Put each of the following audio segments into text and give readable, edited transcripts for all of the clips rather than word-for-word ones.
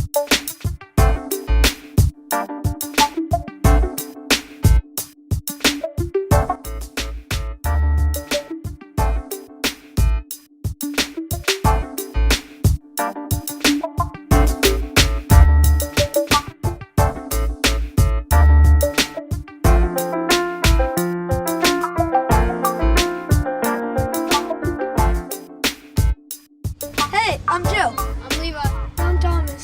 Hey, I'm Joe. I'm Levi. I'm Thomas.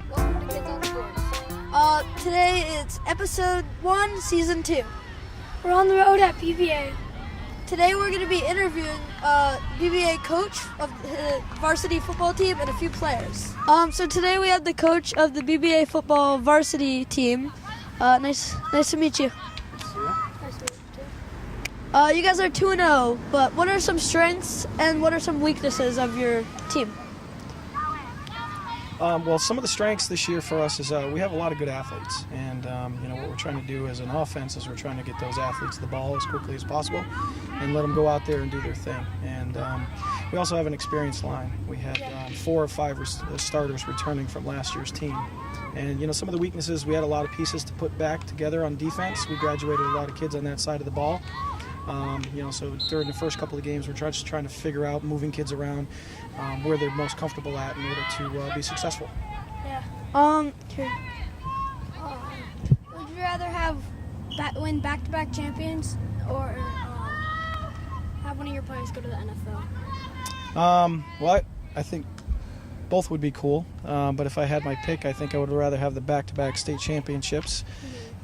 Welcome to Kids on Sports. Today it's episode 1, season 2. We're on the road at PBA. Today we're going to be interviewing BBA coach of the varsity football team and a few players. So today we have the coach of the BBA football varsity team. Nice to meet you. You guys are 2-0, but what are some strengths and what are some weaknesses of your team? Well, some of the strengths this year for us is we have a lot of good athletes, and what we're trying to do as an offense is we're trying to get those athletes the ball as quickly as possible and let them go out there and do their thing. And we also have an experienced line. We had 4 or 5 starters returning from last year's team. And some of the weaknesses, we had a lot of pieces to put back together on defense. We graduated a lot of kids on that side of the ball. So during the first couple of games, we're just trying to figure out moving kids around where they're most comfortable at in order to be successful. Here. Would you rather have win back-to-back champions or have one of your players go to the NFL? Well, I think both would be cool, but if I had my pick, I think I would rather have the back-to-back state championships.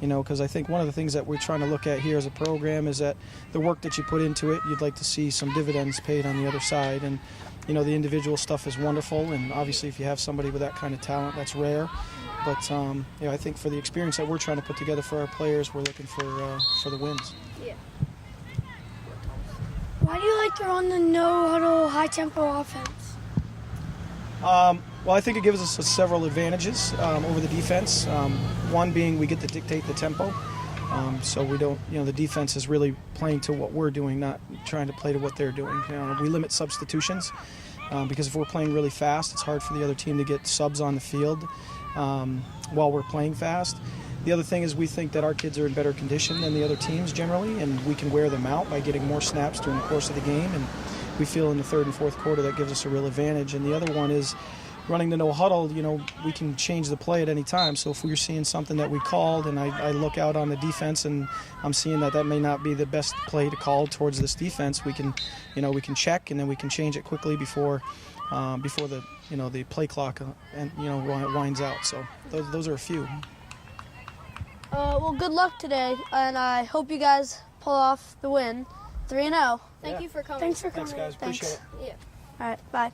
Because I think one of the things that we're trying to look at here as a program is that the work that you put into it, you'd like to see some dividends paid on the other side. And, the individual stuff is wonderful, and obviously if you have somebody with that kind of talent, that's rare. But, I think for the experience that we're trying to put together for our players, we're looking for the wins. Yeah. Why do you like to run the no-huddle, high-tempo offense? Well, I think it gives us several advantages over the defense. One being we get to dictate the tempo. So we don't, the defense is really playing to what we're doing, not trying to play to what they're doing. We limit substitutions because if we're playing really fast, it's hard for the other team to get subs on the field while we're playing fast. The other thing is we think that our kids are in better condition than the other teams generally, and we can wear them out by getting more snaps during the course of the game. And we feel in the third and fourth quarter that gives us a real advantage. And the other one is running the no huddle, we can change the play at any time. So if we're seeing something that we called and I look out on the defense and I'm seeing that may not be the best play to call towards this defense, we can check and then we can change it quickly before the play clock winds out. So those are a few. Well, good luck today, and I hope you guys pull off the win. 3-0. Thank you for coming. Thanks for coming. Thanks, guys. Appreciate it. Yeah. All right, bye.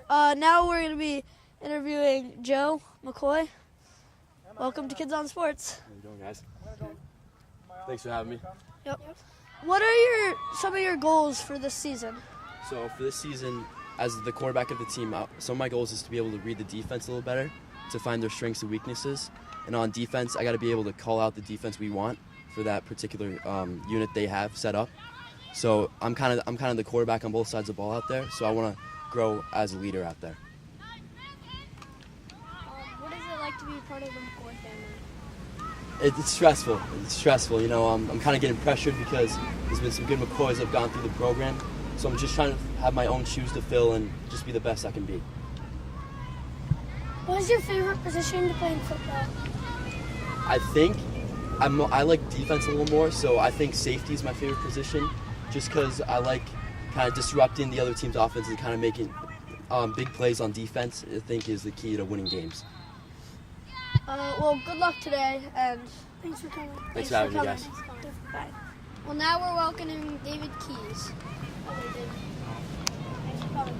And now we're going to be interviewing Joe McCoy. Welcome to Kids on Sports. How you doing, guys? Thanks for having me. Yep. What are some of your goals for this season? So for this season, as the quarterback of the team, some of my goals is to be able to read the defense a little better, to find their strengths and weaknesses. And on defense, I got to be able to call out the defense we want for that particular unit they have set up. So I'm kind of the quarterback on both sides of the ball out there. So I want to grow as a leader out there. What is it like to be part of the McCoy family? It's stressful. It's stressful. I'm kind of getting pressured because there's been some good McCoys that have gone through the program. So I'm just trying to have my own shoes to fill and just be the best I can be. What is your favorite position to play in football? I think I like defense a little more, so I think safety is my favorite position, just because I like kind of disrupting the other team's offense and kind of making big plays on defense. I think is the key to winning games. Well, good luck today, and Thanks for coming. Thanks for having me, guys. bye. Well, now we're welcoming David Keys. Thanks for coming.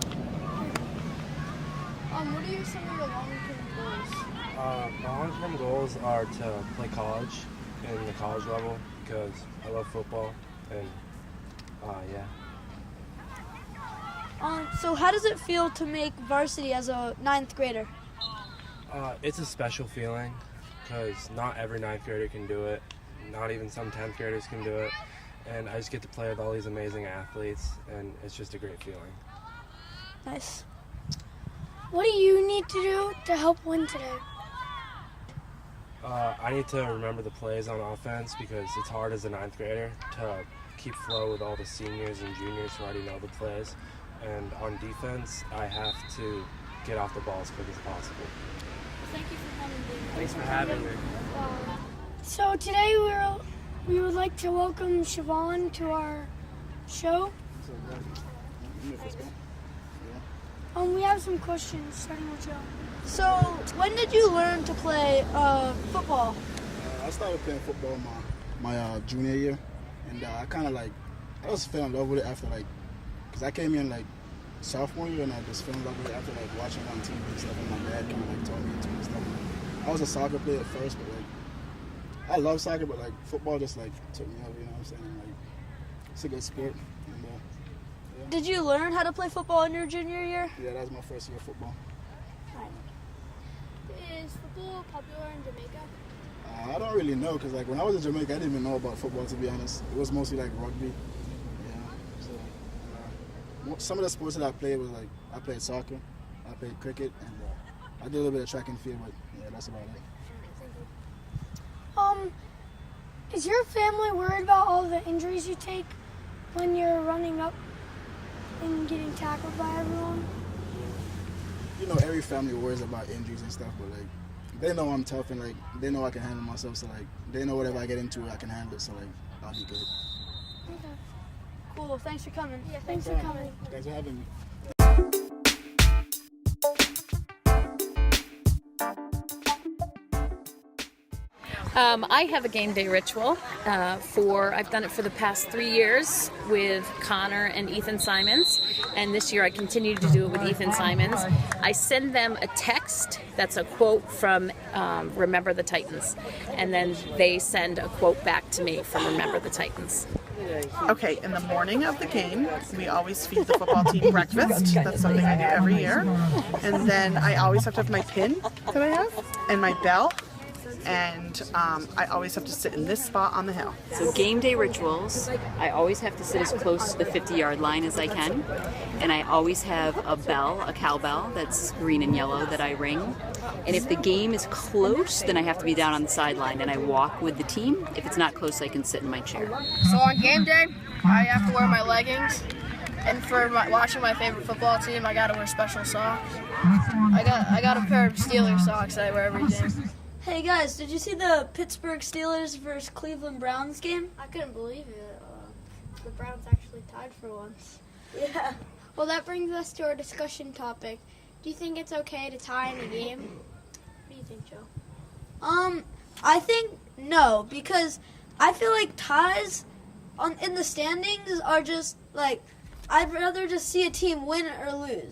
What are some of your long-term goals? My long-term goals are to play college in the college level because I love football and yeah. So how does it feel to make varsity as a 9th grader? It's a special feeling because not every 9th grader can do it. Not even some 10th graders can do it. And I just get to play with all these amazing athletes, and it's just a great feeling. Nice. What do you need to do to help win today? I need to remember the plays on offense because it's hard as a 9th grader to keep flow with all the seniors and juniors who already know the plays. And on defense, I have to get off the ball as quick as possible. Thank you for coming, David. Thanks for having me. So today we would like to welcome Siobhan to our show. We have some questions starting with Joe. So, when did you learn to play football? I started playing football my junior year, and I kind of I just fell in love with it after because I came in sophomore year, and I just fell in love with it after watching on TV and stuff, and my dad kind of taught me into it and stuff. I was a soccer player at first, but I love soccer, but football just took me over. You know what I'm saying? It's a good sport. And, yeah. Did you learn how to play football in your junior year? Yeah, that was my first year of football. Is football popular in Jamaica? I don't really know because when I was in Jamaica, I didn't even know about football, to be honest. It was mostly rugby. Yeah. So some of the sports that I played was I played soccer, I played cricket, and I did a little bit of track and field, but yeah, that's about it. Is your family worried about all the injuries you take when you're running up and getting tackled by everyone? You know, every family worries about injuries and stuff, but they know I'm tough and they know I can handle myself, so they know whatever I get into, I can handle it, so I'll be good. Okay. Cool. Thanks for coming. Yeah, thanks for coming. Thanks for having me. I have a game day ritual I've done it for the past 3 years with Connor and Ethan Simons, and this year I continue to do it with Ethan Simons. I send them a text that's a quote from Remember the Titans, and then they send a quote back to me from Remember the Titans. Okay, in the morning of the game, we always feed the football team breakfast. That's something I do every year. And then I always have to have my pin that I have and my bell. And I always have to sit in this spot on the hill. So game day rituals, I always have to sit as close to the 50-yard line as I can. And I always have a bell, a cowbell that's green and yellow that I ring. And if the game is close, then I have to be down on the sideline and I walk with the team. If it's not close, I can sit in my chair. So on game day, I have to wear my leggings. And for watching my favorite football team, I gotta wear special socks. I got a pair of Steelers socks that I wear every game. Hey guys, did you see the Pittsburgh Steelers versus Cleveland Browns game? I couldn't believe it. The Browns actually tied for once. Yeah. Well, that brings us to our discussion topic. Do you think it's okay to tie in a game? What do you think, Joe? I think no, because I feel like ties in the standings are just I'd rather just see a team win or lose.